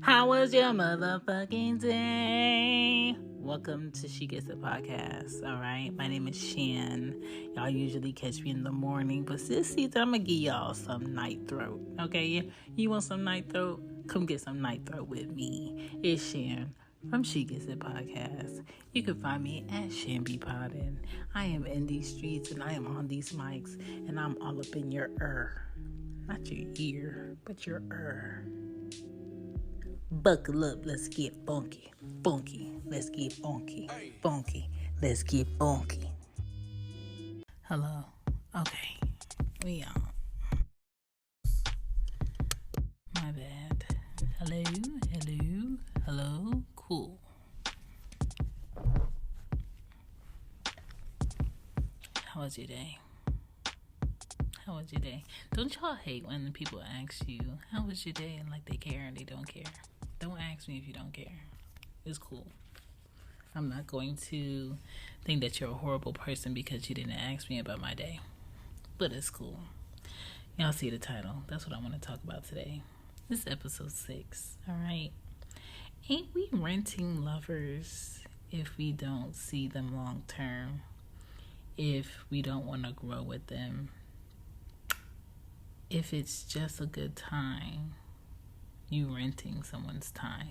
How was your motherfucking day? Welcome to She Gets It podcast. All right, my name is Shan. Y'all usually catch me in the morning, but this season I'm gonna give y'all some night throat. Okay, you want some night throat? Come get some night throat with me. It's Shan from She Gets It podcast. You can find me at Shamby Poddin. I am in these streets and I am on these mics and I'm all up in your not your ear, but your Buckle up, let's get funky. Funky, let's get funky. Funky, let's get funky. Hello. Okay. We on. My bad. Hello. Cool. How was your day? Don't y'all hate when people ask you, how was your day? And like they care and they don't care. Don't ask me if you don't care. It's cool. I'm not going to think that you're a horrible person because you didn't ask me about my day. But it's cool. Y'all see the title. That's what I want to talk about today. This is episode 6. Alright. Ain't we renting lovers if we don't see them long term? If we don't want to grow with them? If it's just a good time, you renting someone's time.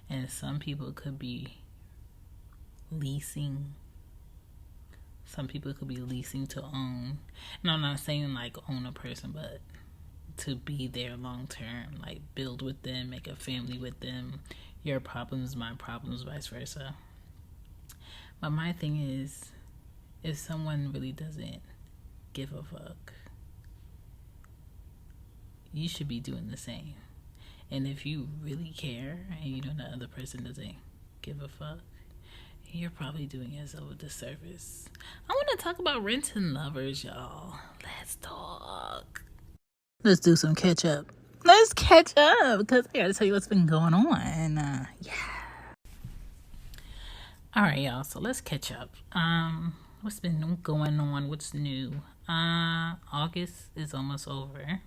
And some people could be leasing. Some people could be leasing to own. And I'm not saying like own a person, but to be there long term, like build with them, make a family with them. Your problems, my problems, vice versa. But my thing is, if someone really doesn't give a fuck, you should be doing the same. And if you really care and you know the other person doesn't give a fuck, you're probably doing yourself a disservice. I want to talk about renting lovers, y'all. Let's talk. Let's do some catch up. Let's catch up because I got to tell you what's been going on. All right, y'all. So let's catch up. What's been going on? What's new? August is almost over.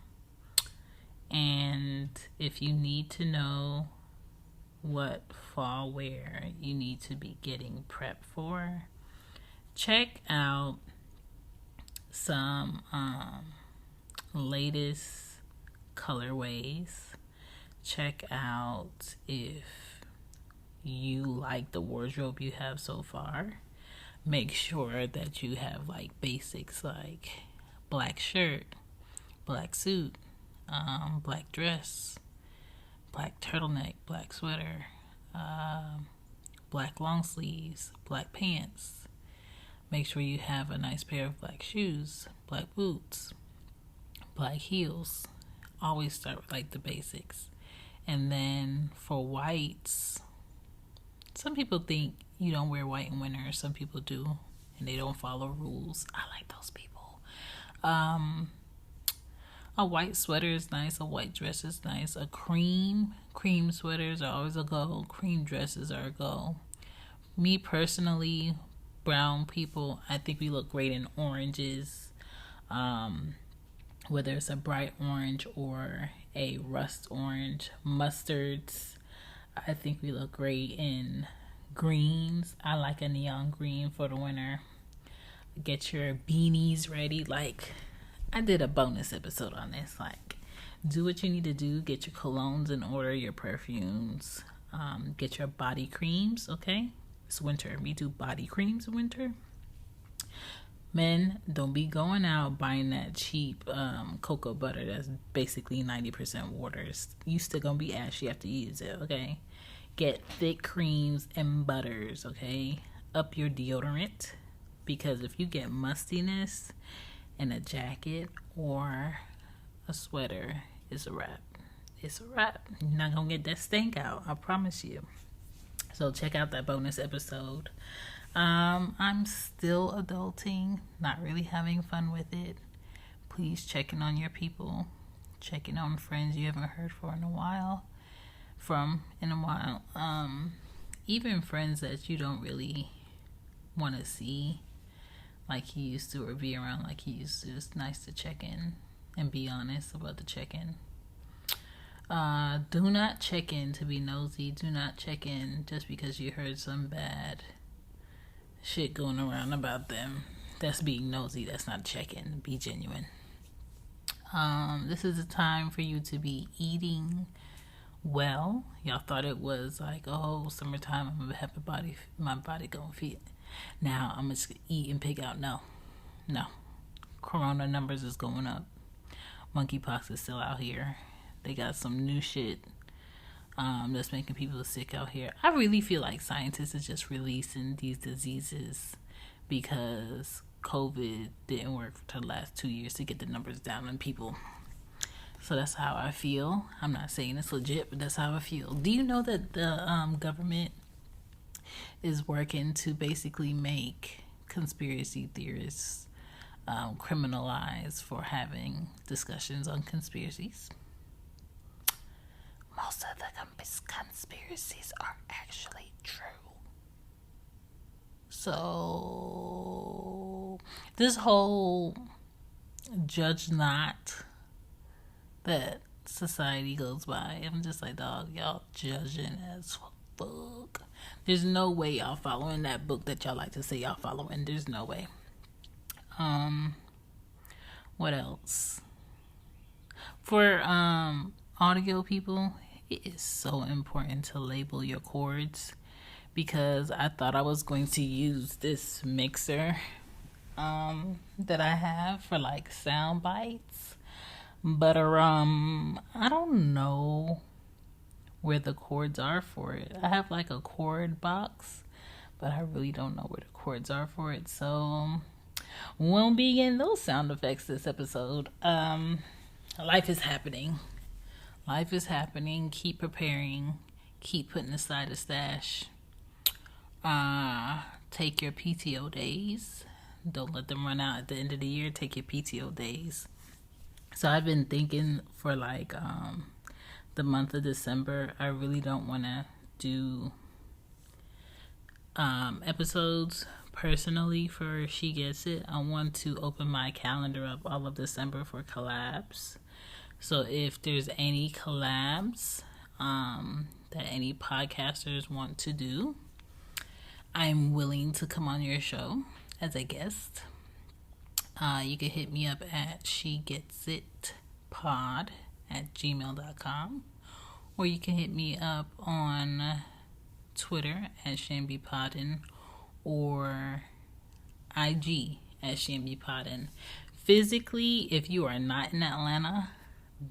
And if you need to know what fall wear you need to be getting prepped for, check out some latest colorways. Check out if you like the wardrobe you have so far. Make sure that you have like basics like black shirt, black suit, black dress, black turtleneck, black sweater, black long sleeves, black pants. Make sure you have a nice pair of black shoes, black boots, black heels. Always start with like the basics. And then for whites, some people think you don't wear white in winter. Some people do, and they don't follow rules. I like those people. A white sweater is nice. A white dress is nice. A cream sweaters are always a go. Cream dresses are a go. Me personally, brown people, I think we look great in oranges. Whether it's a bright orange or a rust orange. Mustards, I think we look great in greens. I like a neon green for the winter. Get your beanies ready. Like, I did a bonus episode on this. Like, do what you need to do. Get your colognes in order, your perfumes. Get your body creams, okay? It's winter. We do body creams in winter. Men, don't be going out buying that cheap cocoa butter that's basically 90% water. You still gonna be ashy after you use it, okay? Get thick creams and butters, okay? Up your deodorant. Because if you get mustiness in a jacket or a sweater, it's a wrap. It's a wrap. You're not gonna get that stink out, I promise you. So check out that bonus episode. I'm still adulting, not really having fun with it. Please check in on your people. Check in on friends you haven't heard in a while. Even friends that you don't really want to see like he used to, or be around like he used to. It's nice to check in and be honest about the check-in. Do not check in to be nosy. Do not check in just because you heard some bad shit going around about them. That's being nosy. That's not check-in. Be genuine. This is a time for you to be eating well. Y'all thought it was like, oh, summertime, I'm gonna have my body gonna fit. Now I'm just gonna eat and pig out. No. Corona numbers is going up. Monkeypox is still out here. They got some new shit that's making people sick out here. I really feel like scientists are just releasing these diseases because COVID didn't work for the last 2 years to get the numbers down on people. So that's how I feel. I'm not saying it's legit, but that's how I feel. Do you know that the government is working to basically make conspiracy theorists criminalized for having discussions on conspiracies? Most of the conspiracies are actually true. So this whole judge not that society goes by, I'm just like, dog, y'all judging as fuck. There's no way y'all following that book that y'all like to say y'all following. There's no way. What else? For audio people, it is so important to label your chords, because I thought I was going to use this mixer that I have for like sound bites, but I don't know where the chords are for it. I have like a chord box, but I really don't know where the chords are for it, so won't be getting those sound effects this episode. Life is happening. Keep preparing. Keep putting aside a stash. Take your PTO days. Don't let them run out at the end of the year. Take your PTO days. So I've been thinking for like the month of December, I really don't want to do episodes personally for She Gets It. I want to open my calendar up all of December for collabs. So if there's any collabs that any podcasters want to do, I'm willing to come on your show as a guest. You can hit me up at shegetsitpod@gmail.com, or you can hit me up on Twitter at shambipodden or IG at shambipodden. Physically, if you are not in Atlanta,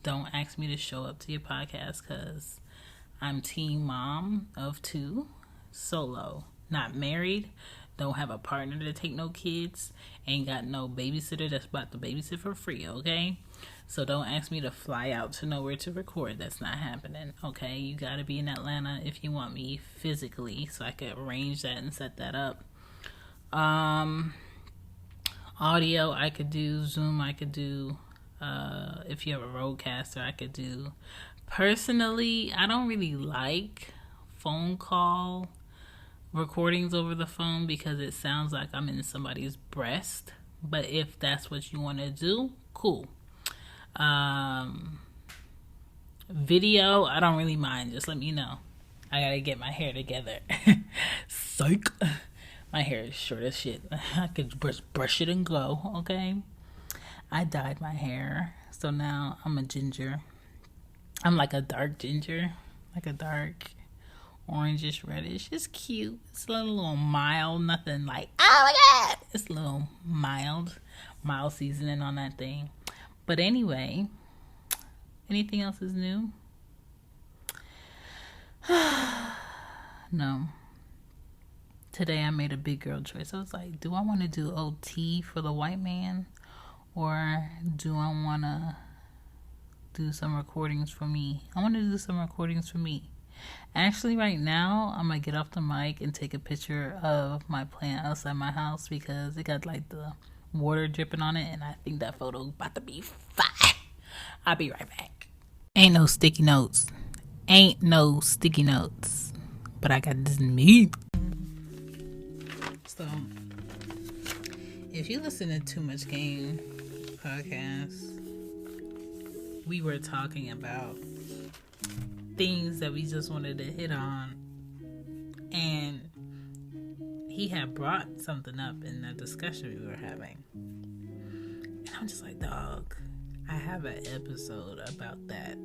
don't ask me to show up to your podcast, because I'm teen mom of 2, solo, not married, don't have a partner to take no kids, ain't got no babysitter that's about to babysit for free, okay? So don't ask me to fly out to nowhere to record. That's not happening, okay? You gotta be in Atlanta if you want me physically, so I could arrange that and set that up. Audio, I could do Zoom, I could do if you have a roadcaster, I could do. Personally, I don't really like phone call recordings over the phone because it sounds like I'm in somebody's breast. But if that's what you want to do, cool. Video, I don't really mind. Just let me know. I gotta get my hair together. Psych. My hair is short as shit. I could brush it and go, okay? I dyed my hair, so now I'm a ginger. I'm like a dark ginger, like a dark orangish reddish. It's cute. It's a little mild, nothing like, oh my god. It's a little mild seasoning on that thing. But anyway, anything else is new? No. Today I made a big girl choice. I was like, do I want to do OT for the white man, or do I want to do some recordings for me? I want to do some recordings for me. Actually, right now, I'm going to get off the mic and take a picture of my plant outside my house because it got like the water dripping on it, and I think that photo is about to be fire. I'll be right back. Ain't no sticky notes. But I got this meat. So, if you listen to Too Much Game podcast, we were talking about things that we just wanted to hit on. And he had brought something up in the discussion we were having. And I'm just like, dog, I have an episode about that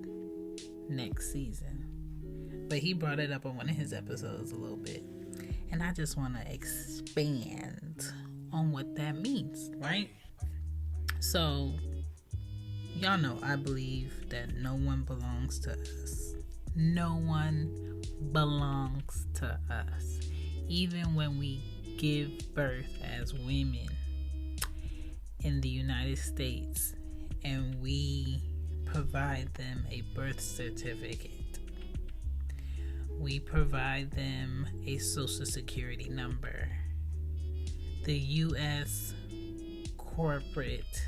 next season. But he brought it up on one of his episodes a little bit. And I just want to expand on what that means, right? So, y'all know I believe that no one belongs to us. No one belongs to us. Even when we give birth as women in the United States and we provide them a birth certificate, we provide them a social security number. The U.S. corporate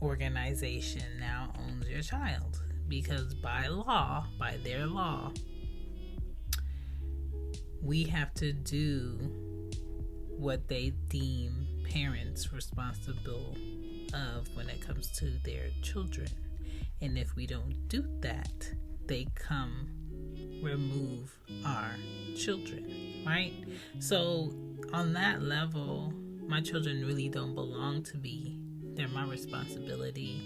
organization now owns your child because by law, by their law, we have to do what they deem parents responsible of when it comes to their children. And if we don't do that, they come remove our children, right? So on that level, my children really don't belong to me. They're my responsibility.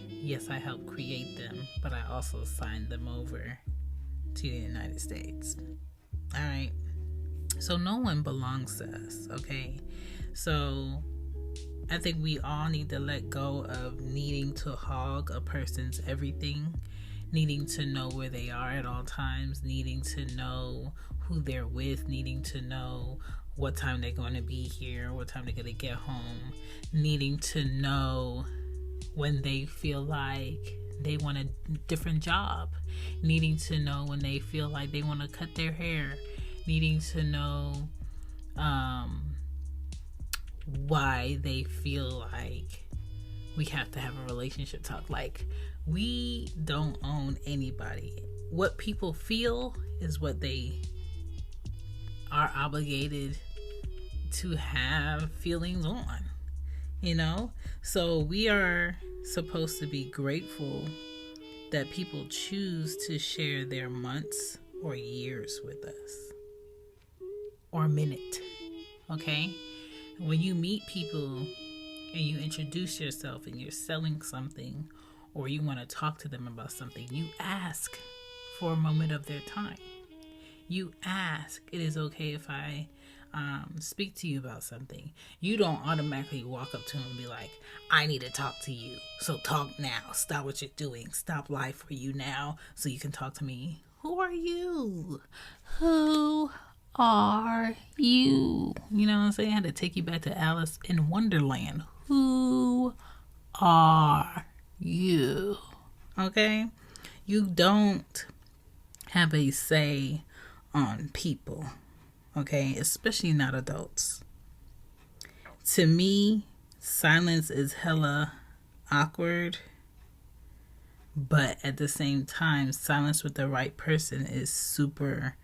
Yes, I helped create them, but I also signed them over to the United States. All right. So no one belongs to us, okay? So I think we all need to let go of needing to hog a person's everything, needing to know where they are at all times, needing to know who they're with, needing to know what time they're going to be here, what time they're going to get home, needing to know when they feel like they want a different job, needing to know when they feel like they want to cut their hair, needing to know why they feel like we have to have a relationship talk. Like, we don't own anybody. What people feel is what they are obligated to have feelings on, you know? So we are supposed to be grateful that people choose to share their months or years with us, or a minute, okay? When you meet people and you introduce yourself and you're selling something, or you want to talk to them about something, you ask for a moment of their time. You ask, it is okay if I speak to you about something. You don't automatically walk up to them and be like, I need to talk to you, so talk now. Stop what you're doing. Stop life for you now so you can talk to me. Who are you? Who are you? You know what I'm saying? I had to take you back to Alice in Wonderland. Who are you? Okay? You don't have a say on people. Okay? Especially not adults. To me, silence is hella awkward. But at the same time, silence with the right person is super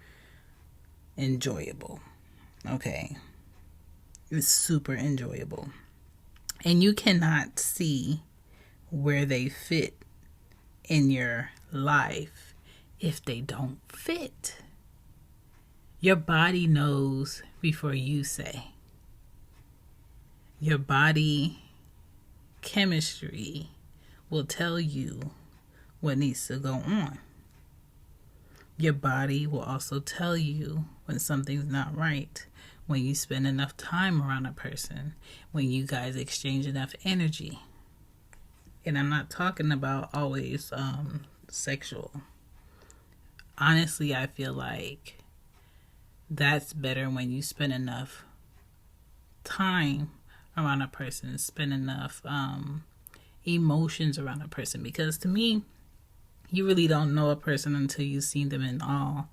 enjoyable. Okay? It's super enjoyable. And you cannot see where they fit in your life if they don't fit. Your body knows before you say. Your body chemistry will tell you what needs to go on. Your body will also tell you when something's not right, when you spend enough time around a person, when you guys exchange enough energy. And I'm not talking about always sexual. Honestly, I feel like that's better when you spend enough time around a person, spend enough emotions around a person. Because to me, you really don't know a person until you've seen them in all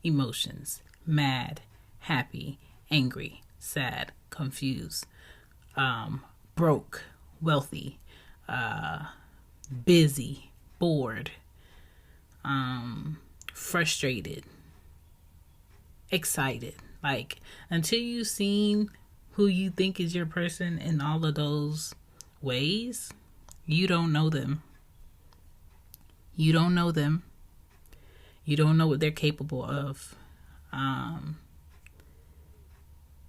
emotions. Mad, happy, angry, sad, confused, broke, wealthy, busy, bored, frustrated, excited. Like, until you've seen who you think is your person in all of those ways, you don't know them. You don't know them. You don't know what they're capable of.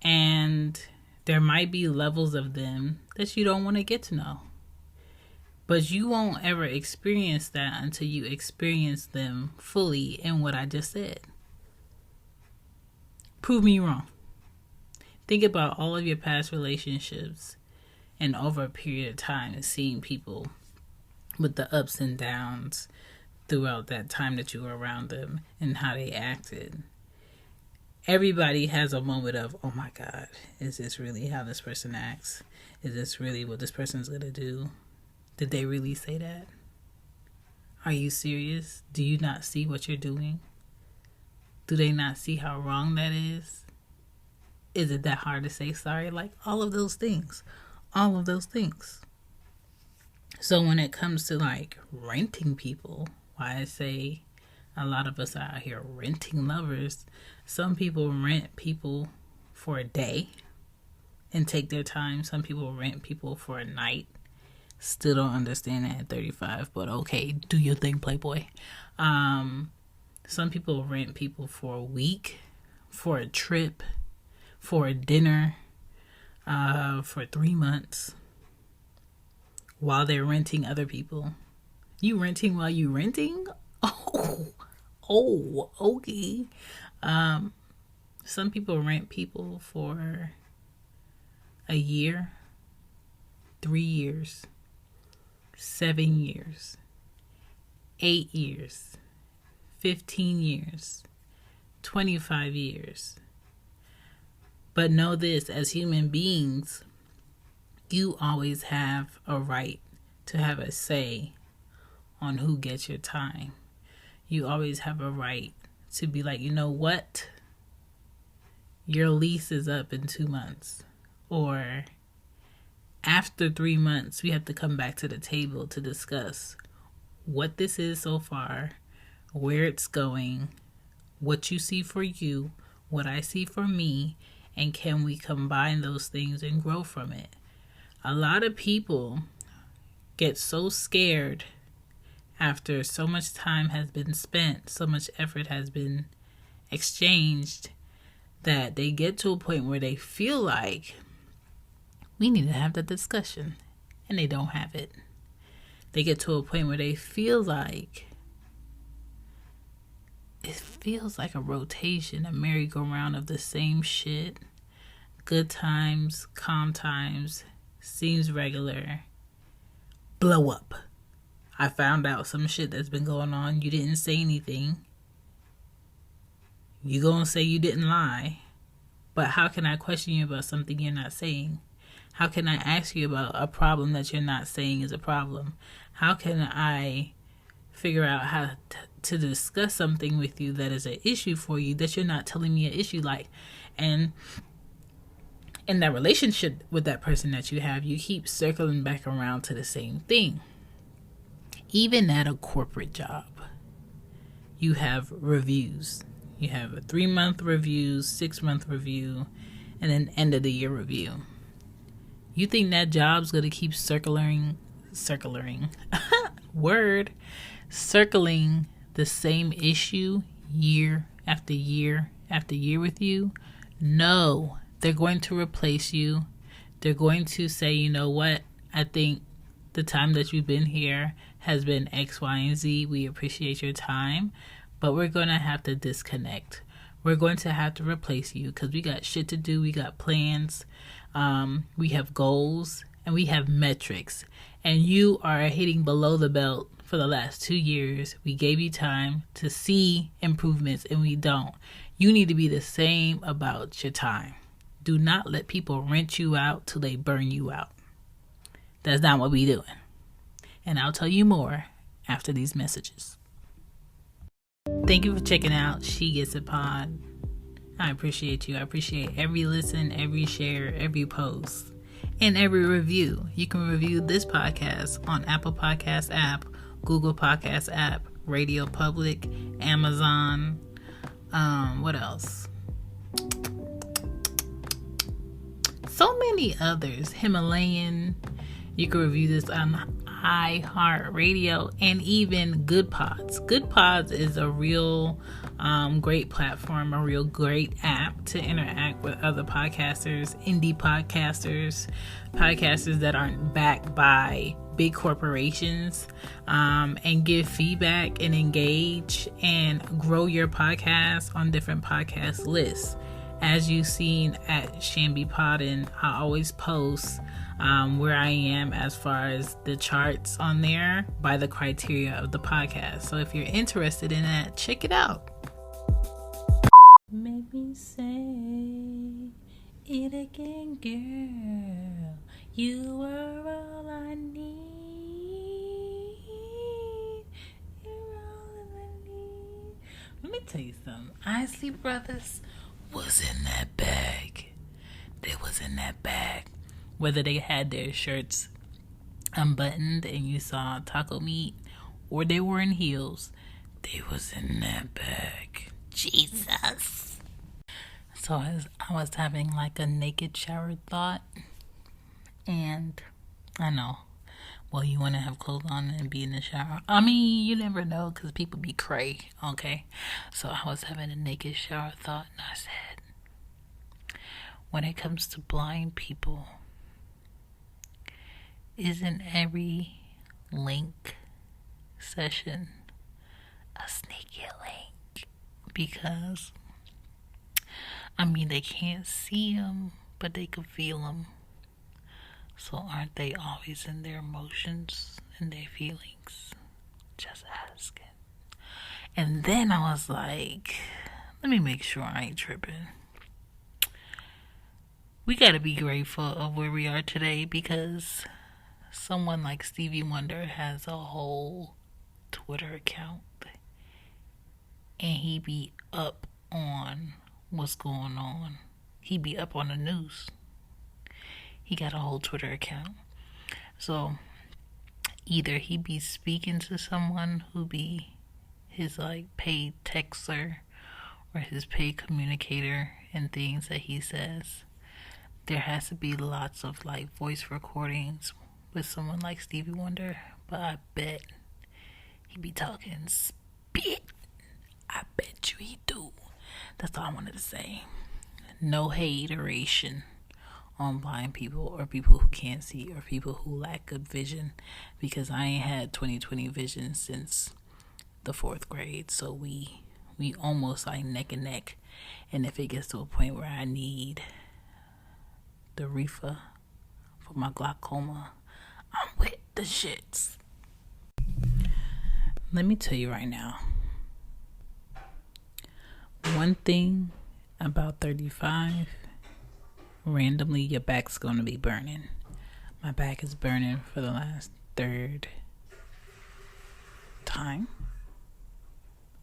And there might be levels of them that you don't want to get to know. But you won't ever experience that until you experience them fully in what I just said. Prove me wrong. Think about all of your past relationships and over a period of time and seeing people with the ups and downs throughout that time that you were around them and how they acted. Everybody has a moment of, oh my God, is this really how this person acts? Is this really what this person's going to do? Did they really say that? Are you serious? Do you not see what you're doing? Do they not see how wrong that is? Is it that hard to say sorry? Like all of those things. All of those things. So when it comes to like renting people, why I say a lot of us are out here renting lovers. Some people rent people for a day and take their time. Some people rent people for a night. Still don't understand that at 35, but okay, do your thing, Playboy. Some people rent people for a week, for a trip, for a dinner, for 3 months, while they're renting other people. You renting while you renting? Oh, okay. Some people rent people for a year, 3 years, 7 years, 8 years, 15 years, 25 years. But know this, as human beings, you always have a right to have a say on who gets your time. You always have a right to be like, you know what? Your lease is up in 2 months. Or after 3 months, we have to come back to the table to discuss what this is so far, where it's going, what you see for you, what I see for me, and can we combine those things and grow from it? A lot of people get so scared after so much time has been spent, so much effort has been exchanged, that they get to a point where they feel like we need to have that discussion, and they don't have it. They get to a point where they feel like it feels like a rotation, a merry-go-round of the same shit. Good times, calm times, seems regular, blow up. I found out some shit that's been going on. You didn't say anything. You gonna say you didn't lie. But how can I question you about something you're not saying? How can I ask you about a problem that you're not saying is a problem? How can I figure out how to discuss something with you that is an issue for you that you're not telling me an issue like? And in that relationship with that person that you have, you keep circling back around to the same thing. Even at a corporate job, you have reviews. You have a 3-month review, 6-month review, and an end of the year review. You think that job's going to keep circling the same issue year after year after year with you? No, they're going to replace you. They're going to say, you know what? I think the time that you've been here has been X, Y, and Z. We appreciate your time, but we're going to have to disconnect. We're going to have to replace you because we got shit to do. We got plans. We have goals and we have metrics. And you are hitting below the belt for the last 2 years. We gave you time to see improvements and we don't. You need to be the same about your time. Do not let people rent you out till they burn you out. That's not what we doing. And I'll tell you more after these messages. Thank you for checking out She Gets It Pod. I appreciate you. I appreciate every listen, every share, every post, and every review. You can review this podcast on Apple Podcast app, Google Podcast app, Radio Public, Amazon. What else? So many others. Himalayan. You can review this on iHeartRadio, and even Good Pods. Good Pods is a real great platform, a real great app to interact with other podcasters, indie podcasters, podcasters that aren't backed by big corporations, and give feedback and engage and grow your podcast on different podcast lists. As you've seen at Shambi Poddin, I always post where I am as far as the charts on there by the criteria of the podcast. So if you're interested in that, check it out. Make me say it again, girl. You are all I need. You're all I need. Let me tell you something. Isley Brothers was in that bag. They was in that bag. Whether they had their shirts unbuttoned and you saw taco meat, or they were in heels, they was in that bag. Jesus. So I was having like a naked shower thought, and I know, well, you want to have clothes on and be in the shower. I mean, you never know, because people be cray, okay? So I was having a naked shower thought, and I said, when it comes to blind people, isn't every link session a sneaky link? Because, I mean, they can't see them, but they can feel them. So aren't they always in their emotions and their feelings? Just asking. And then I was like, let me make sure I ain't tripping. We gotta be grateful of where we are today, because someone like Stevie Wonder has a whole Twitter account, and he be up on what's going on. He be up on the news. He got a whole Twitter account. So either he be speaking to someone who be his like paid texter or his paid communicator and things that he says. There has to be lots of like voice recordings with someone like Stevie Wonder, but I bet he be talking spit. I bet you he do. That's all I wanted to say. No hateration on blind people or people who can't see or people who lack good vision, because I ain't had 20/20 vision since the 4th grade. So we almost like neck and neck. And if it gets to a point where I need the reefer for my glaucoma, I'm with the shits. Let me tell you right now, one thing about 35, randomly your back's going to be burning. My back is burning for the last 3rd time.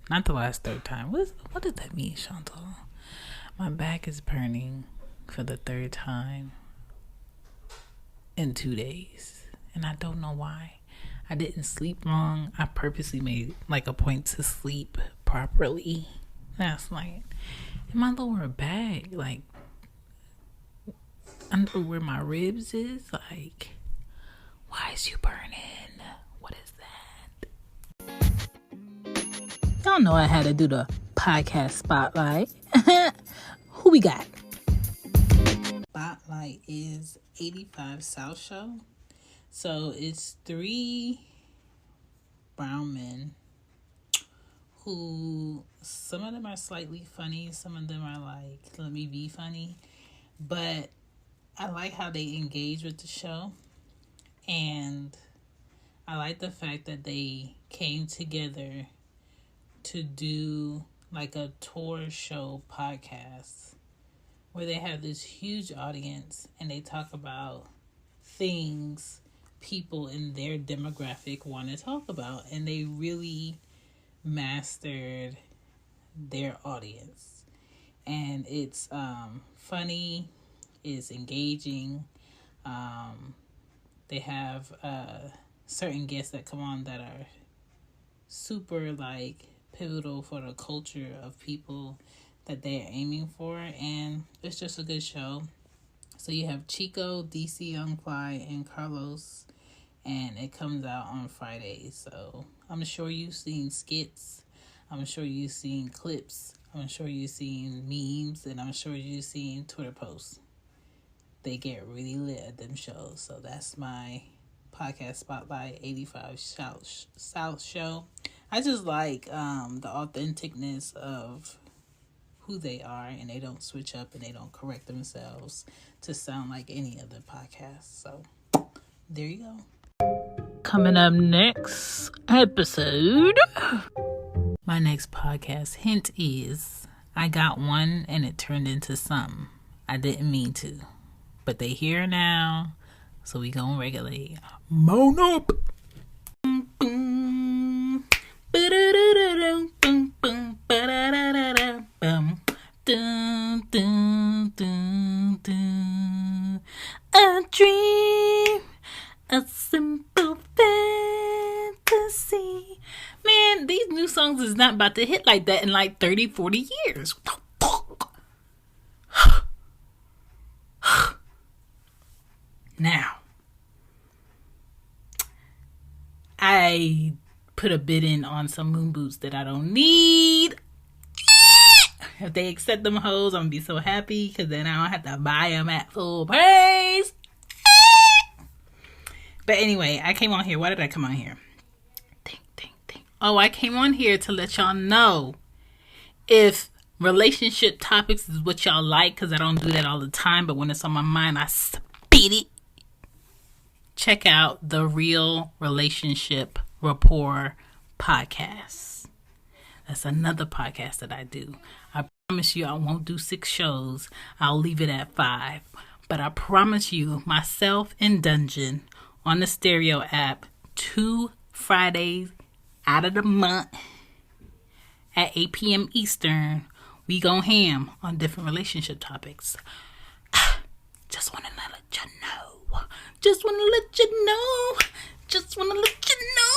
Not the last 3rd time. What does that mean, Chantal? My back is burning for the 3rd time in 2 days, and I don't know why. I didn't sleep wrong. I purposely made like a point to sleep properly last night. In my lower back, like under where my ribs is, like, why is you burning? What is that? Y'all know I had to do the podcast spotlight. Who we got? Spotlight is 85 South Show. So it's 3 brown men who, some of them are slightly funny, some of them are like, let me be funny. But I like how they engage with the show. And I like the fact that they came together to do like a tour show podcast where they have this huge audience and they talk about things people in their demographic want to talk about, and they really mastered their audience. And it's funny, it's engaging. They have certain guests that come on that are super like pivotal for the culture of people that they're aiming for, and it's just a good show. So you have Chico, DC Young Fly, and Carlos, and it comes out on Fridays. So I'm sure you've seen skits. I'm sure you've seen clips. I'm sure you've seen memes, and I'm sure you've seen Twitter posts. They get really lit at them shows. So that's my podcast spotlight 85 South show. I just like the authenticness of who they are, and they don't switch up and they don't correct themselves to sound like any other podcast. So there you go. Coming up next episode, my next podcast hint is I got one and it turned into something I didn't mean to, but they here now, so we gonna regulate. Moan up. A dream, a simple fantasy. Man, these new songs is not about to hit like that in like 30, 40 years. What the fuck? Now, I put a bid in on some moon boots that I don't need. If they accept them hoes, I'm gonna be so happy, because then I don't have to buy them at full price. But anyway, I came on here. Why did I come on here? Think. Oh, I came on here to let y'all know if relationship topics is what y'all like, because I don't do that all the time, but when it's on my mind, I spit it. Check out the Real Relationship Rapport podcast. That's another podcast that I do. I promise you I won't do 6 shows. I'll leave it at 5. But I promise you, myself in Dungeon on the Stereo app, 2 Fridays out of the month at 8 p.m. Eastern, we go ham on different relationship topics. Just want to let you know. Just want to let you know. Just want to let you know.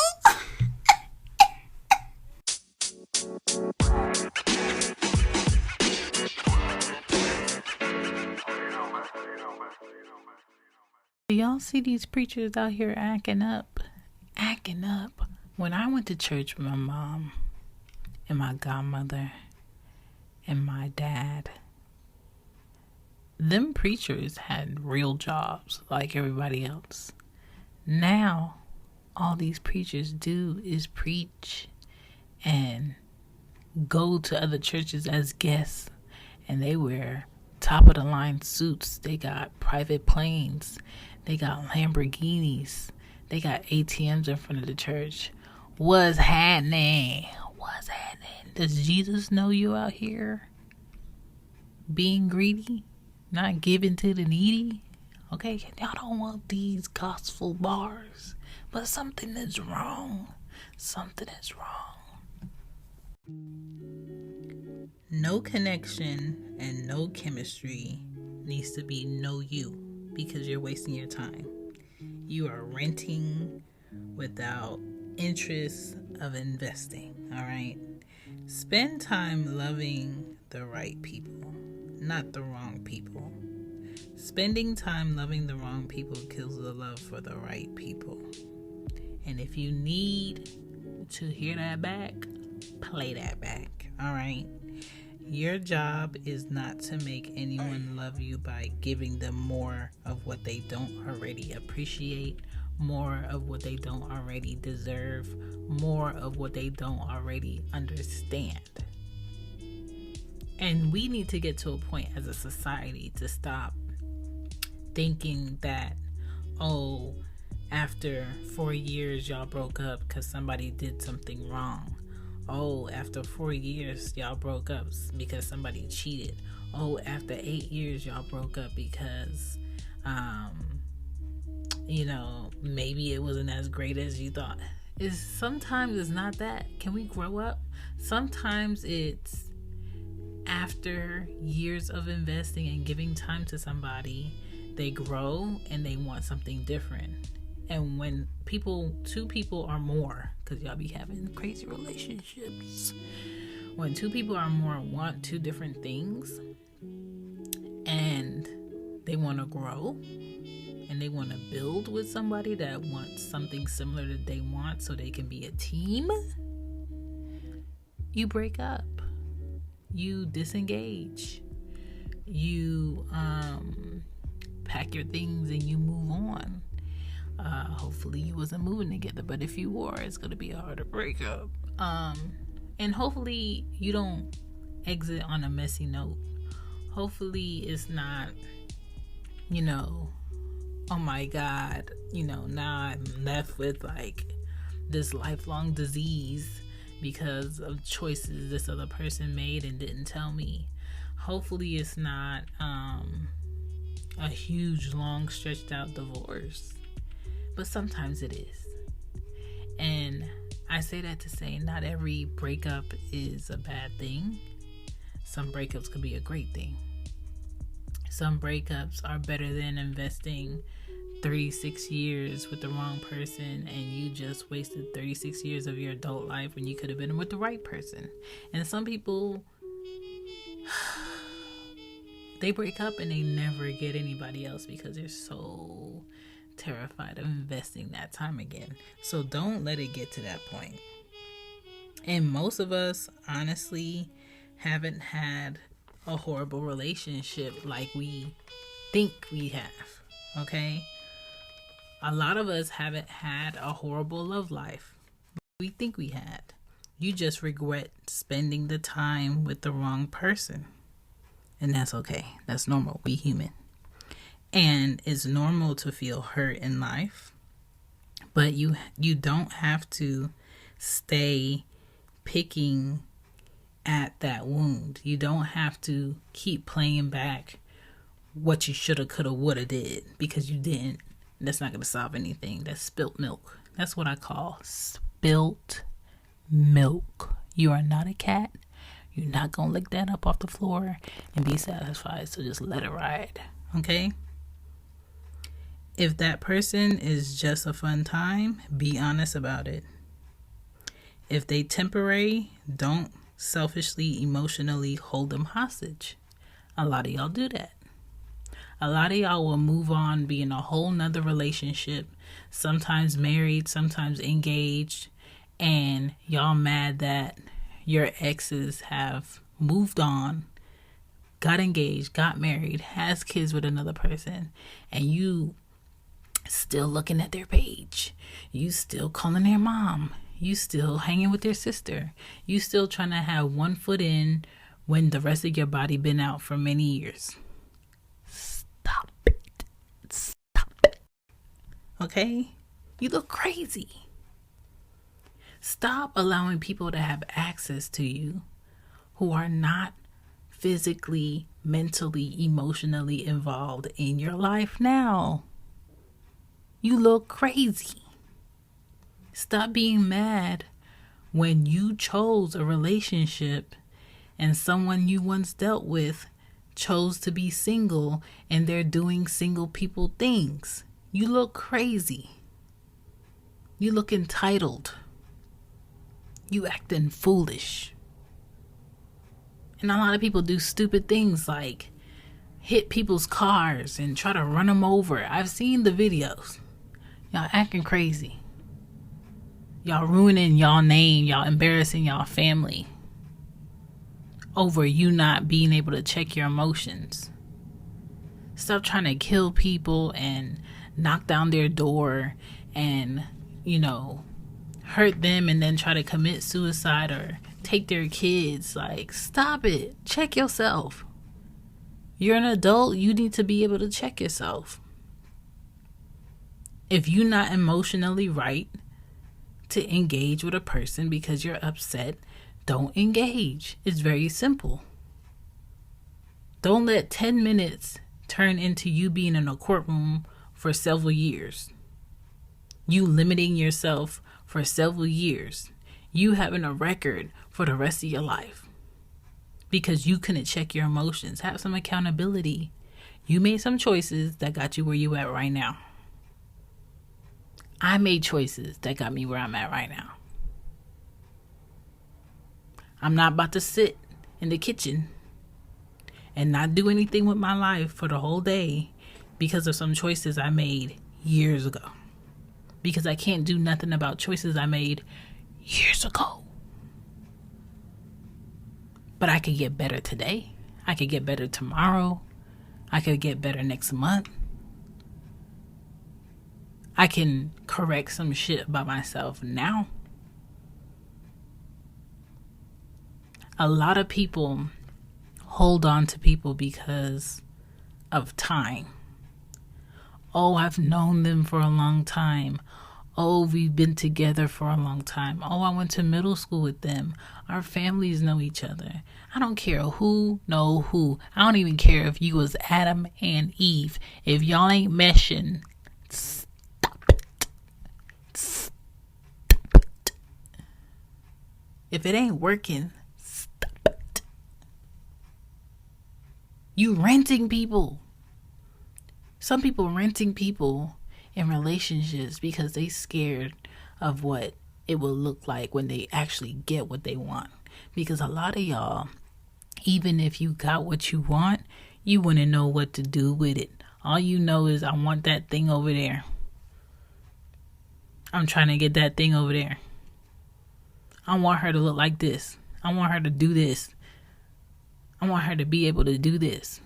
Do y'all see these preachers out here acting up? When I went to church with my mom and my godmother and my dad, them preachers had real jobs like everybody else. Now, all these preachers do is preach and go to other churches as guests, and they wear top of the line suits. They got private planes. They got Lamborghinis. They got ATMs in front of the church. What's happening? Does Jesus know you out here being greedy, not giving to the needy? Okay, y'all don't want these gospel bars, but something is wrong. No connection and no chemistry needs to be no you, because you're wasting your time. You are renting without interest of investing, all right? Spend time loving the right people, not the wrong people. Spending time loving the wrong people kills the love for the right people. And if you need to hear that back, play that back, all right? Your job is not to make anyone love you by giving them more of what they don't already appreciate, more of what they don't already deserve, more of what they don't already understand. And we need to get to a point as a society to stop thinking that, oh, after 4 years y'all broke up because somebody did something wrong. Oh, after 4 years y'all broke up because somebody cheated. Oh, after 8 years y'all broke up because maybe it wasn't as great as you thought. Sometimes it's not that. Can we grow up? Sometimes it's after years of investing and giving time to somebody, they grow and they want something different. And when two people or more, because y'all be having crazy relationships, when 2 people or more want 2 different things and they want to grow and they want to build with somebody that wants something similar that they want so they can be a team, you break up. You disengage. You pack your things and you move on. Hopefully you wasn't moving together, but if you were, it's going to be a harder breakup. And hopefully you don't exit on a messy note. Hopefully it's not, oh my God, now I'm left with like this lifelong disease because of choices this other person made and didn't tell me. Hopefully it's not a huge, long, stretched out divorce. But sometimes it is. And I say that to say not every breakup is a bad thing. Some breakups could be a great thing. Some breakups are better than investing 36 years with the wrong person and you just wasted 36 years of your adult life when you could have been with the right person. And some people, they break up and they never get anybody else because they're so terrified of investing that time again. So don't let it get to that point. And most of us honestly haven't had a horrible relationship like we think we have. Okay? A lot of us haven't had a horrible love life. We think we had. You just regret spending the time with the wrong person. And that's okay. That's normal. We human. And it's normal to feel hurt in life. But you don't have to stay picking at that wound. You don't have to keep playing back what you shoulda, coulda, woulda did because you didn't. That's not going to solve anything. That's spilt milk. That's what I call spilt milk. You are not a cat. You're not going to lick that up off the floor and be satisfied. So just let it ride. Okay? If that person is just a fun time, be honest about it. If they temporary, don't selfishly, emotionally hold them hostage. A lot of y'all do that. A lot of y'all will move on, be in a whole nother relationship, sometimes married, sometimes engaged, and y'all mad that your exes have moved on, got engaged, got married, has kids with another person, and you still looking at their page. You still calling their mom. You still hanging with their sister. You still trying to have one foot in when the rest of your body been out for many years. Stop it. Stop it. Okay? You look crazy. Stop allowing people to have access to you who are not physically, mentally, emotionally involved in your life now. You look crazy. Stop being mad when you chose a relationship and someone you once dealt with chose to be single and they're doing single people things. You look crazy. You look entitled. You acting foolish. And a lot of people do stupid things like hit people's cars and try to run them over. I've seen the videos. Y'all acting crazy. Y'all ruining y'all name. Y'all embarrassing y'all family over you not being able to check your emotions. Stop trying to kill people and knock down their door and, hurt them and then try to commit suicide or take their kids. Like, stop it. Check yourself. You're an adult. You need to be able to check yourself. If you're not emotionally right to engage with a person because you're upset, don't engage. It's very simple. Don't let 10 minutes turn into you being in a courtroom for several years. You limiting yourself for several years. You having a record for the rest of your life because you couldn't check your emotions. Have some accountability. You made some choices that got you where you at right now. I made choices that got me where I'm at right now. I'm not about to sit in the kitchen and not do anything with my life for the whole day because of some choices I made years ago. Because I can't do nothing about choices I made years ago. But I could get better today. I could get better tomorrow. I could get better next month. I can correct some shit about myself now. A lot of people hold on to people because of time. Oh, I've known them for a long time. Oh, we've been together for a long time. Oh, I went to middle school with them. Our families know each other. I don't care who know who. I don't even care if you was Adam and Eve. If y'all ain't meshing, stop it. Stop it. If it ain't working, stop it. You renting people. Some people renting people in relationships because they scared of what it will look like when they actually get what they want. Because a lot of y'all, even if you got what you want, you wouldn't know what to do with it. All you know is, I want that thing over there. I'm trying to get that thing over there. I want her to look like this. I want her to do this. I want her to be able to do this.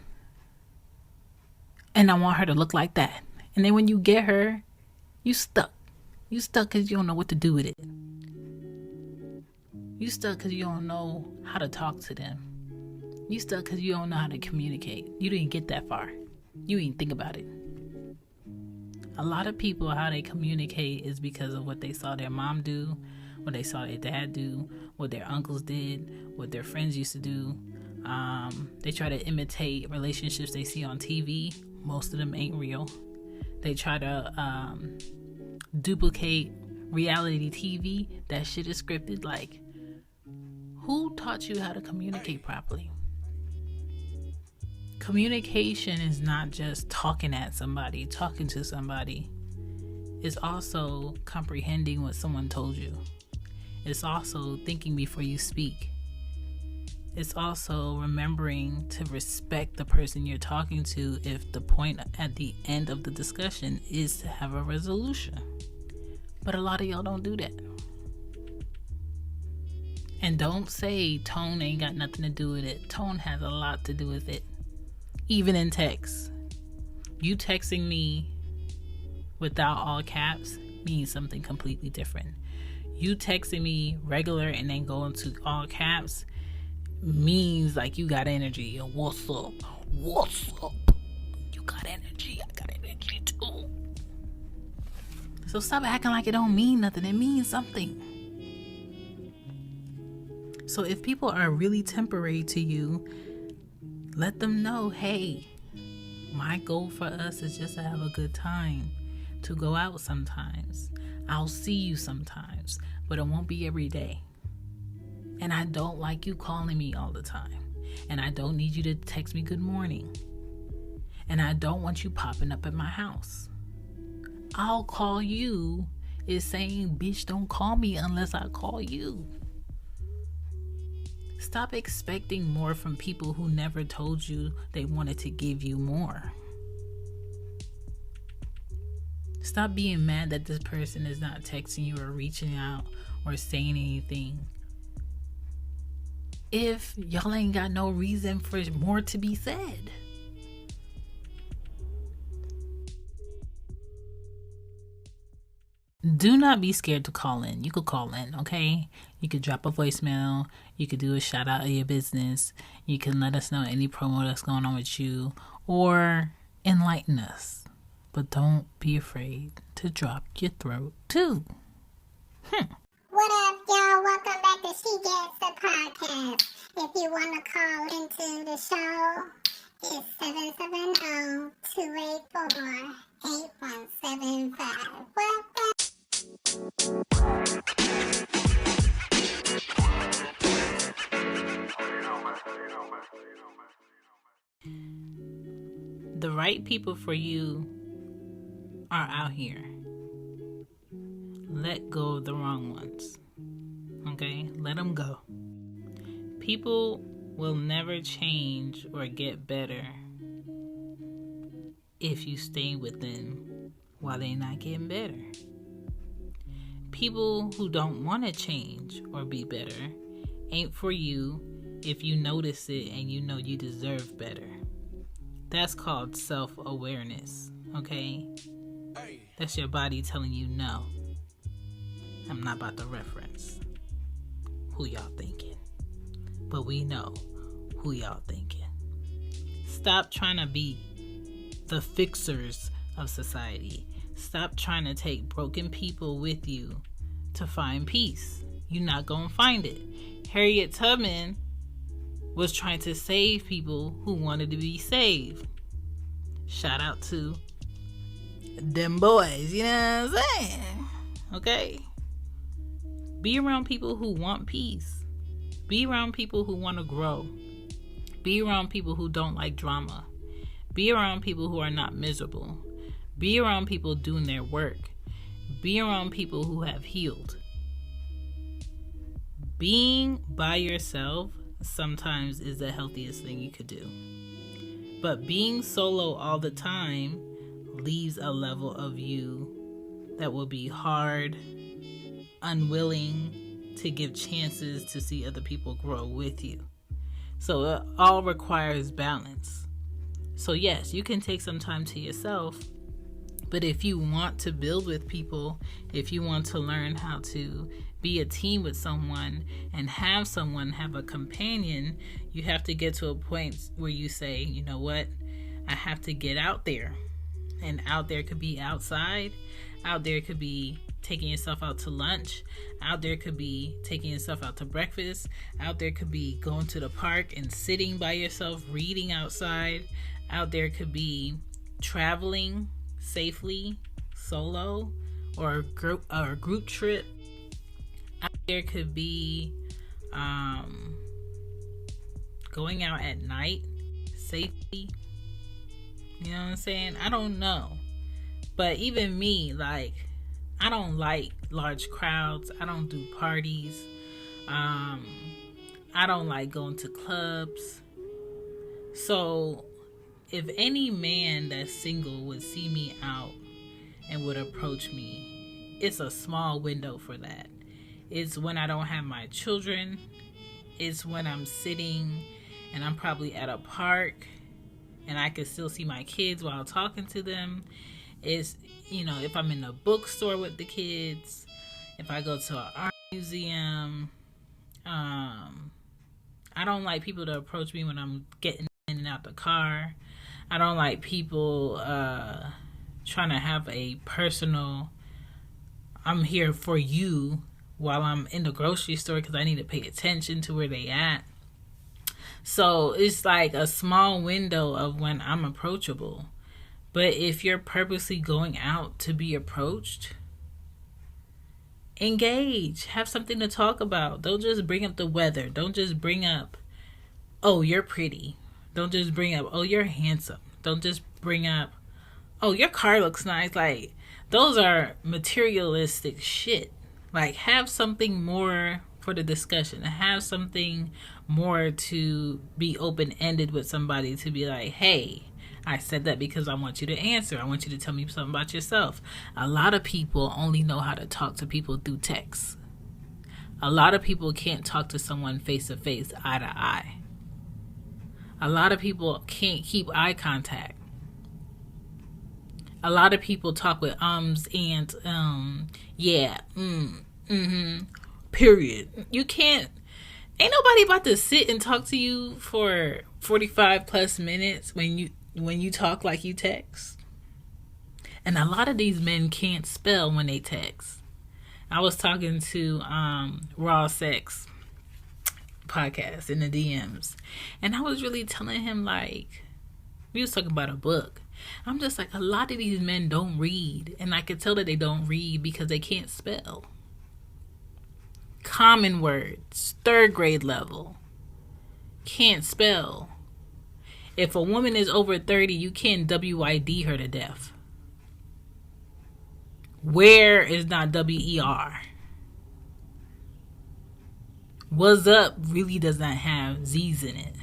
And I want her to look like that. And then when you get her, you stuck. You stuck because you don't know what to do with it. You stuck because you don't know how to talk to them. You stuck because you don't know how to communicate. You didn't get that far. You didn't think about it. A lot of people, how they communicate is because of what they saw their mom do, what they saw their dad do, what their uncles did, what their friends used to do. They try to imitate relationships they see on TV. Most of them ain't real. They try to duplicate reality TV. That shit is scripted. Like, who taught you how to communicate properly? Communication is not just talking at somebody, talking to somebody. It's also comprehending what someone told you. It's also thinking before you speak. It's also remembering to respect the person you're talking to if the point at the end of the discussion is to have a resolution. But a lot of y'all don't do that. And don't say tone ain't got nothing to do with it. Tone has a lot to do with it. Even in text. You texting me without all caps means something completely different. You texting me regular and then going to all caps means like you got energy. What's up? What's up? You got energy. I got energy too. So stop acting like it don't mean nothing. It means something. So if people are really temporary to you, let them know, hey, my goal for us is just to have a good time, to go out sometimes. I'll see you sometimes, but it won't be every day. And I don't like you calling me all the time. And I don't need you to text me good morning. And I don't want you popping up at my house. I'll call you is saying, bitch, don't call me unless I call you. Stop expecting more from people who never told you they wanted to give you more. Stop being mad that this person is not texting you or reaching out or saying anything. If y'all ain't got no reason for more to be said. Do not be scared to call in. You could call in, okay? You could drop a voicemail. You could do a shout out of your business. You can let us know any promo that's going on with you or enlighten us. But don't be afraid to drop your throat too. What up, y'all? Welcome back to She Gets the Podcast. If you want to call into the show, it's 770-284-8175. Welcome. The right people for you are out here. Let go of the wrong ones. Okay? Let them go. People will never change or get better if you stay with them while they're not getting better. People who don't want to change or be better ain't for you if you notice it and you know you deserve better. That's called self-awareness, okay? That's your body telling you no. I'm not about to reference who y'all thinking, but we know who y'all thinking. Stop trying to be the fixers of society. Stop trying to take broken people with you to find peace. You're not gonna find it. Harriet Tubman was trying to save people who wanted to be saved. Shout out to them boys, you know what I'm saying? Okay? Be around people who want peace. Be around people who want to grow. Be around people who don't like drama. Be around people who are not miserable. Be around people doing their work. Be around people who have healed. Being by yourself sometimes is the healthiest thing you could do. But being solo all the time leaves a level of you that will be hard, unwilling to give chances to see other people grow with you. So it all requires balance. So yes, you can take some time to yourself, but if you want to build with people, if you want to learn how to be a team with someone and have someone, have a companion, you have to get to a point where you say, you know what, I have to get out there. And out there could be outside. Out there could be taking yourself out to lunch. Out there could be taking yourself out to breakfast. Out there could be going to the park and sitting by yourself, reading outside. Out there could be traveling safely, solo, or a group trip. Out there could be going out at night safely. You know what I'm saying? I don't know. But even me, like, I don't like large crowds. I don't do parties. I don't like going to clubs. So if any man that's single would see me out and would approach me, it's a small window for that. It's when I don't have my children. It's when I'm sitting and I'm probably at a park and I can still see my kids while talking to them. It's, you know, if I'm in a bookstore with the kids, if I go to an art museum. I don't like people to approach me when I'm getting in and out the car. I don't like people trying to have a personal, I'm here for you while I'm in the grocery store because I need to pay attention to where they at. So it's like a small window of when I'm approachable. But if you're purposely going out to be approached, engage. Have something to talk about. Don't just bring up the weather. Don't just bring up, oh, you're pretty. Don't just bring up, oh, you're handsome. Don't just bring up, oh, your car looks nice. Like, those are materialistic shit. Like, have something more for the discussion. Have something more to be open-ended with somebody, to be like, hey, I said that because I want you to answer. I want you to tell me something about yourself. A lot of people only know how to talk to people through text. A lot of people can't talk to someone face-to-face, eye-to-eye. A lot of people can't keep eye contact. A lot of people talk with ums and yeah, period. You can't, ain't nobody about to sit and talk to you for 45 plus minutes when you talk like you text. And a lot of these men can't spell when they text. I was talking to Raw Sex podcast in the DMs, and I was really telling him, like, we was talking about a book. I'm just like, a lot of these men don't read, and I could tell that they don't read because they can't spell. Common words, 3rd grade level, can't spell. If a woman is over 30, you can't WID her to death. Where is not WER. What's up really does not have Z's in it.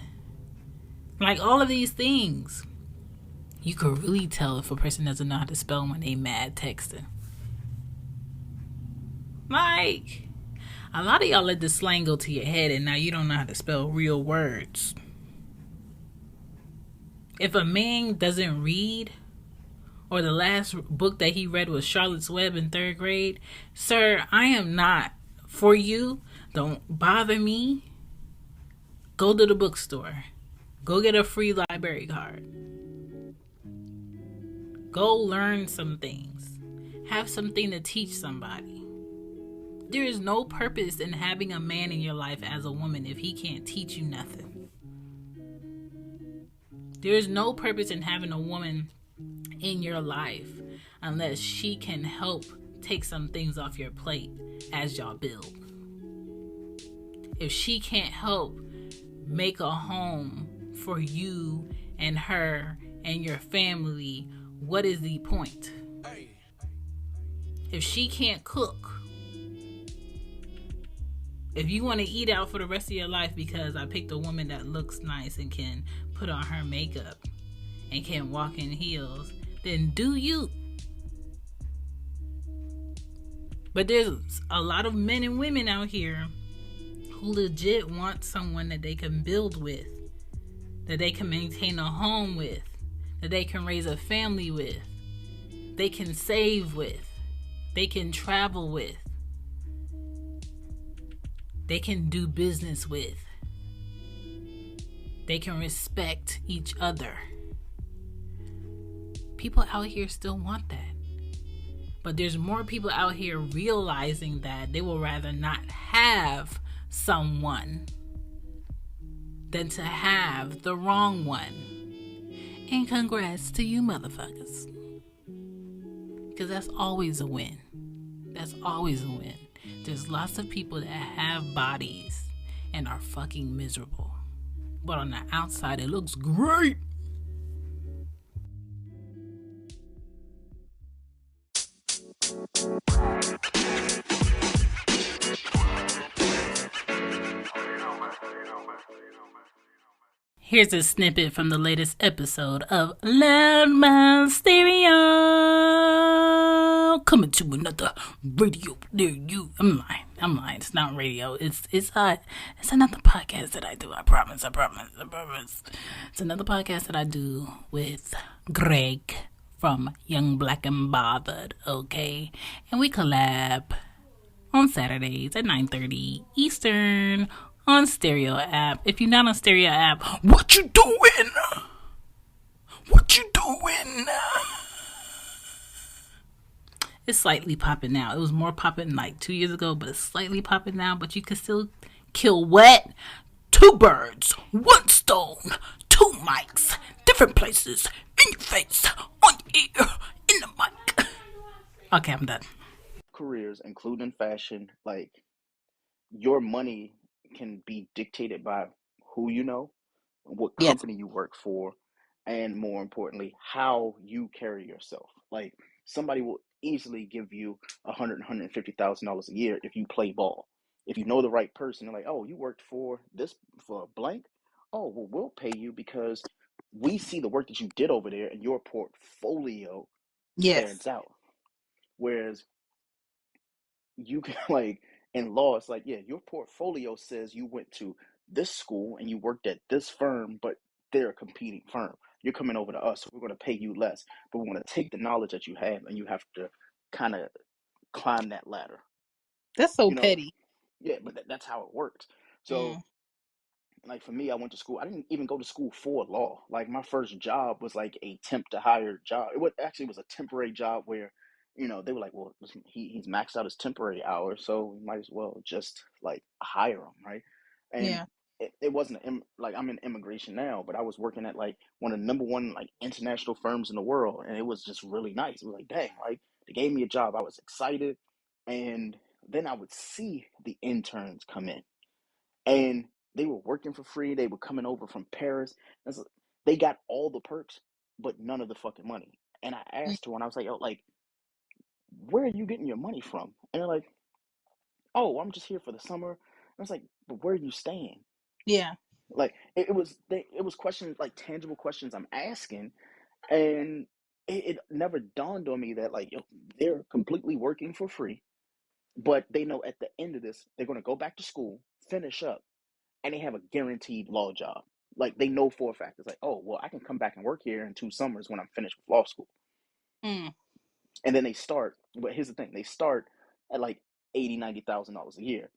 Like, all of these things. You could really tell if a person doesn't know how to spell when they mad texting. Like, a lot of y'all let the slang go to your head and now you don't know how to spell real words. If a man doesn't read, or the last book that he read was Charlotte's Web in 3rd grade, sir, I am not for you. Don't bother me. Go to the bookstore. Go get a free library card. Go learn some things. Have something to teach somebody. There is no purpose in having a man in your life as a woman if he can't teach you nothing. There is no purpose in having a woman in your life unless she can help take some things off your plate as y'all build. If she can't help make a home for you and her and your family, what is the point? If she can't cook, if you want to eat out for the rest of your life because I picked a woman that looks nice and can put on her makeup and can walk in heels, then do you. But there's a lot of men and women out here who legit want someone that they can build with, that they can maintain a home with, that they can raise a family with, they can save with, they can travel with, they can do business with, they can respect each other. People out here still want that. But there's more people out here realizing that they will rather not have someone than to have the wrong one. And congrats to you motherfuckers. Because that's always a win. That's always a win. There's lots of people that have bodies and are fucking miserable. But on the outside, it looks great. Here's a snippet from the latest episode of Loudmouth Stereo. Coming to another radio near you. I'm lying. It's not radio. It's another podcast that I do. I promise. It's another podcast that I do with Greg from Young Black and Bothered. Okay, and we collab on Saturdays at 9:30 Eastern. On Stereo app. If you're not on Stereo app, what you doing? It's slightly popping now. It was more popping like 2 years ago, but it's slightly popping now. But you can still kill what? 2 birds, 1 stone, 2 mics, different places, in your face, on your ear, in the mic. Okay, I'm done. Careers, including fashion, like your money can be dictated by who you know, what company you work for, and more importantly, how you carry yourself. Like somebody will easily give you $150,000 a year if you play ball. If you know the right person, they're like, oh, you worked for this for blank. Oh, well, we'll pay you because we see the work that you did over there and your portfolio stands out. Whereas you can like in law, it's like, yeah, your portfolio says you went to this school and you worked at this firm, but they're a competing firm. You're coming over to us, so we're going to pay you less, but we're going to take the knowledge that you have and you have to kind of climb that ladder. That's so petty. Yeah, but that's how it works. So like for me, I went to school. I didn't even go to school for law. Like my first job was like a temp to hire job. It was a temporary job where, they were like, well, he's maxed out his temporary hours, so we might as well just like hire him, right? And it wasn't like I'm in immigration now, but I was working at like one of the number one like international firms in the world, and it was just really nice. It was like, dang, like they gave me a job. I was excited, and then I would see the interns come in, and they were working for free. They were coming over from Paris. They got all the perks, but none of the fucking money. And I asked her, and I was like, "Yo, like, where are you getting your money from?" And they're like, "Oh, I'm just here for the summer." And I was like, "But where are you staying?" Yeah. Like it was questions, like tangible questions I'm asking, And it never dawned on me that like they're completely working for free, but they know at the end of this they're going to go back to school, finish up, and they have a guaranteed law job. Like they know for a fact, it's like, oh well, I can come back and work here in 2 summers when I'm finished with law school. Mm. And then they start. But here's the thing: they start at like $80,000-$90,000 a year. To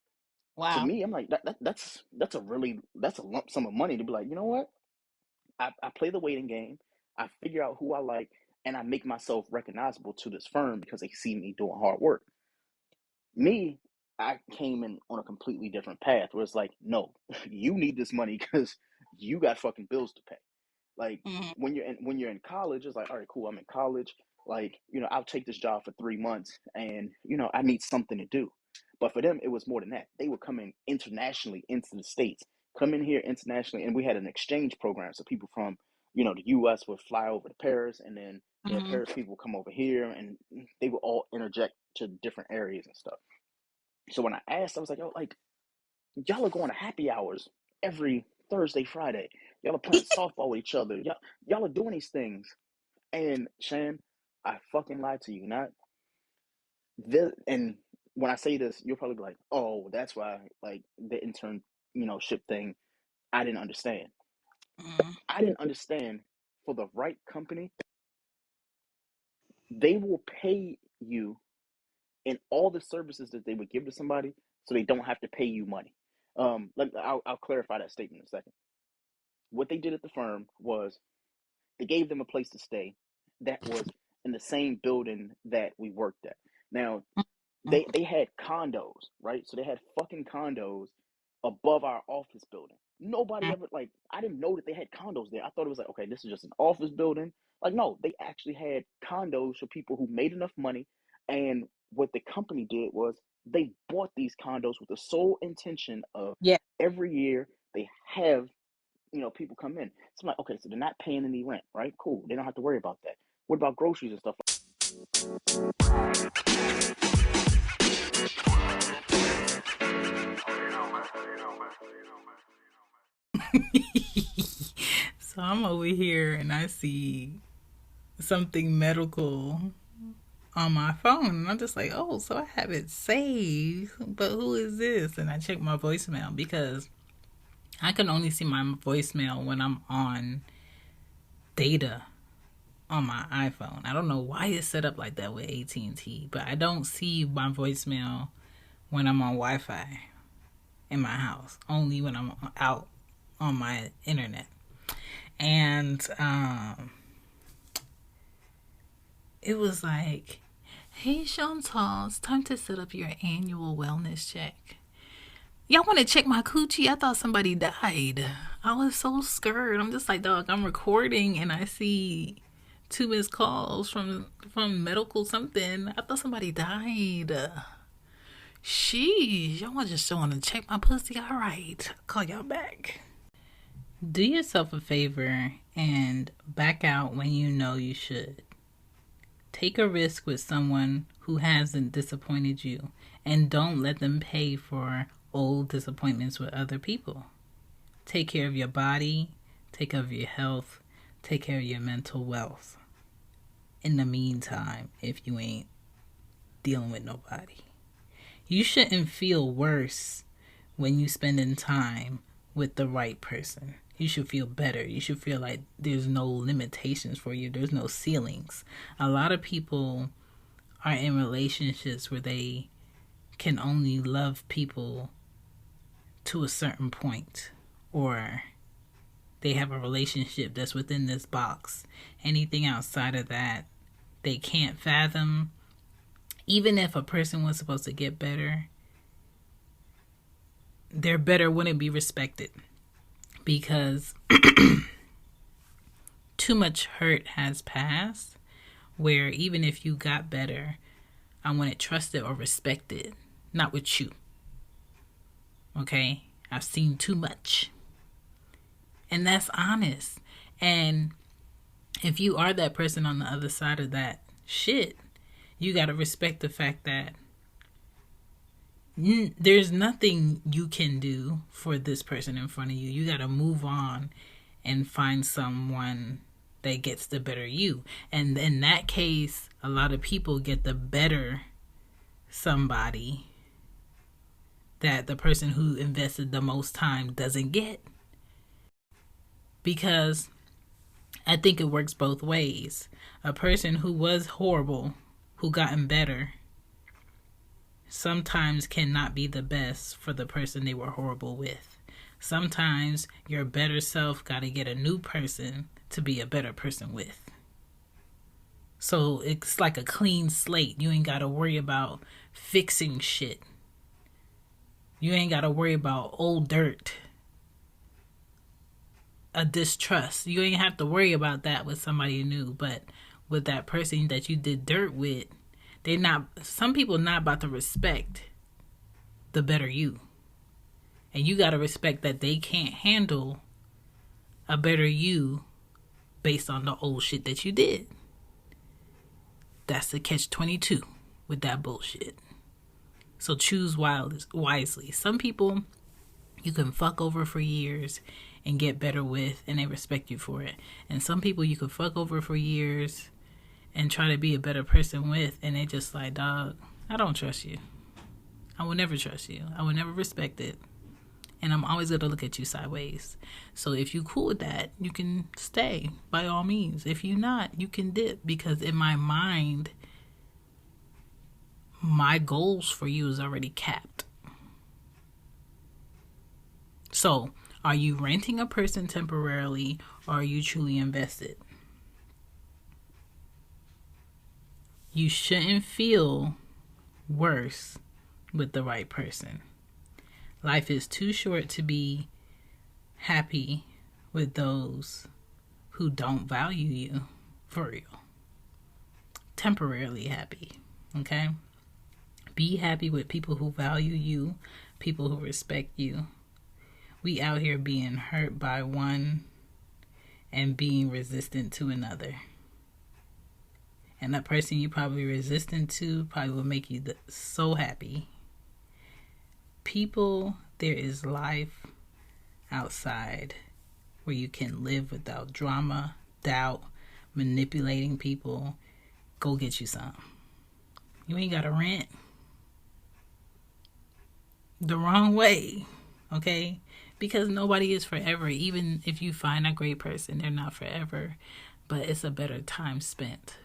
Wow. me, I'm like that's a lump sum of money to be like, you know what? I play the waiting game. I figure out who I like, and I make myself recognizable to this firm because they see me doing hard work. Me, I came in on a completely different path where it's like, no, you need this money because you got fucking bills to pay. Like Mm. when you're in college, it's like, all right, cool, I'm in college. Like, I'll take this job for 3 months and I need something to do. But for them, it was more than that. They would come in internationally into the States, come in here internationally, and we had an exchange program. So people from, the US would fly over to Paris, and then the Mm. Paris people would come over here, and they would all interject to different areas and stuff. So when I asked, I was like, oh, like, y'all are going to happy hours every Thursday, Friday. Y'all are playing softball with each other. Y'all are doing these things. And Shan, I fucking lied to you. Not this, and when I say this, you'll probably be like, oh, that's why, like, the internship thing, I didn't understand. Mm. I didn't understand. For the right company, they will pay you in all the services that they would give to somebody so they don't have to pay you money. I'll clarify that statement in a second. What they did at the firm was they gave them a place to stay that was in the same building that we worked at. Now, Mm. they had condos, right? So they had fucking condos above our office building. Nobody ever, like, I didn't know that they had condos there. I thought it was like, okay, this is just an office building. Like, no, they actually had condos for people who made enough money. And what the company did was they bought these condos with the sole intention of Yeah. every year they have people come in. So I'm like, okay, so they're not paying any rent, right? Cool. They don't have to worry about that. What about groceries and stuff? So I'm over here and I see something medical on my phone, and I'm just like, oh, so I have it saved, but who is this? And I check my voicemail because I can only see my voicemail when I'm on data on my iPhone. I don't know why it's set up like that with AT&T, but I don't see my voicemail when I'm on Wi-Fi in my house, only when I'm out on my internet. And it was like, hey Chantal, it's time to set up your annual wellness check. Y'all want to check my coochie? I thought somebody died. I was so scared. I'm just like, dog, I'm recording and I see 2 missed calls from medical something. I thought somebody died. Sheesh, y'all just want to check my pussy? All right, call y'all back. Do yourself a favor and back out when you know you should. Take a risk with someone who hasn't disappointed you, and don't let them pay for old disappointments with other people. Take care of your body, take care of your health, take care of your mental wealth. In the meantime, if you ain't dealing with nobody, you shouldn't feel worse when you spending time with the right person. You should feel better. You should feel like there's no limitations for you. There's no ceilings. A lot of people are in relationships where they can only love people to a certain point, or they have a relationship that's within this box. Anything outside of that, they can't fathom. Even if a person was supposed to get better, their better wouldn't be respected because too much hurt has passed, where even if you got better, I want it trusted or respected, not with you. Okay? I've seen too much. And that's honest. And if you are that person on the other side of that shit, you got to respect the fact that there's nothing you can do for this person in front of you. You got to move on and find someone that gets the better you. And in that case, a lot of people get the better somebody that the person who invested the most time doesn't get. Because I think it works both ways. A person who was horrible, who gotten better, sometimes cannot be the best for the person they were horrible with. Sometimes your better self got to get a new person to be a better person with. So it's like a clean slate. You ain't got to worry about fixing shit. You ain't got to worry about old dirt, a distrust. You ain't have to worry about that with somebody new. But with that person that you did dirt with, some people not about to respect the better you. And you got to respect that they can't handle a better you based on the old shit that you did. That's the catch-22 with that bullshit. So choose wisely. Some people you can fuck over for years and get better with, and they respect you for it. And some people you can fuck over for years and try to be a better person with, and they just like, dog, I don't trust you. I will never trust you. I will never respect it. And I'm always going to look at you sideways. So if you cool with that, you can stay by all means. If you not, you can dip. Because in my mind, my goals for you is already capped. So are you renting a person temporarily, or are you truly invested? You shouldn't feel worse with the right person. Life is too short to be happy with those who don't value you for real. Temporarily happy, okay? Be happy with people who value you, people who respect you. We out here being hurt by one and being resistant to another. And that person you probably resistant to probably will make you so happy. People, there is life outside where you can live without drama, doubt, manipulating people. Go get you some. You ain't got to rent the wrong way, okay? Because nobody is forever. Even if you find a great person, they're not forever. But it's a better time spent.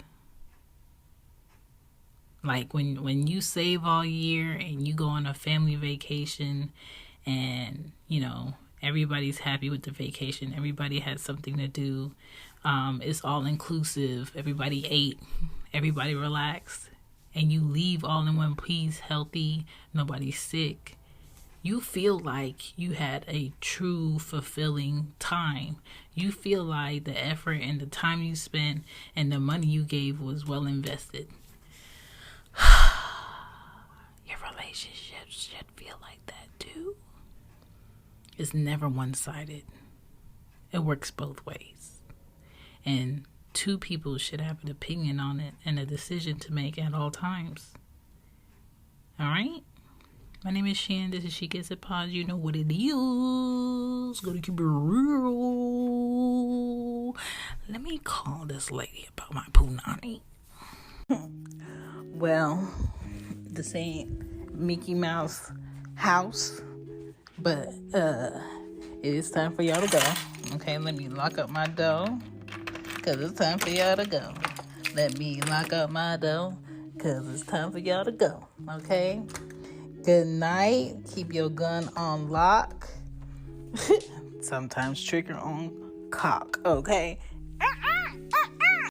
Like when you save all year and you go on a family vacation and, you know, everybody's happy with the vacation. Everybody had something to do. It's all inclusive. Everybody ate. Everybody relaxed. And you leave all in one piece, healthy. Nobody's sick. You feel like you had a true fulfilling time. You feel like the effort and the time you spent and the money you gave was well invested. Your relationship should feel like that too. It's never one-sided. It works both ways. And two people should have an opinion on it and a decision to make at all times. Alright? My name is Shan. This is shegetsitpod. You know what it is. Gotta keep it real. Let me call this lady about my punani. Well, this ain't Mickey Mouse house, but it is time for y'all to go. Okay, let me lock up my door, cause it's time for y'all to go. Let me lock up my door, cause it's time for y'all to go. Okay, good night. Keep your gun on lock. Sometimes trigger on cock. Okay.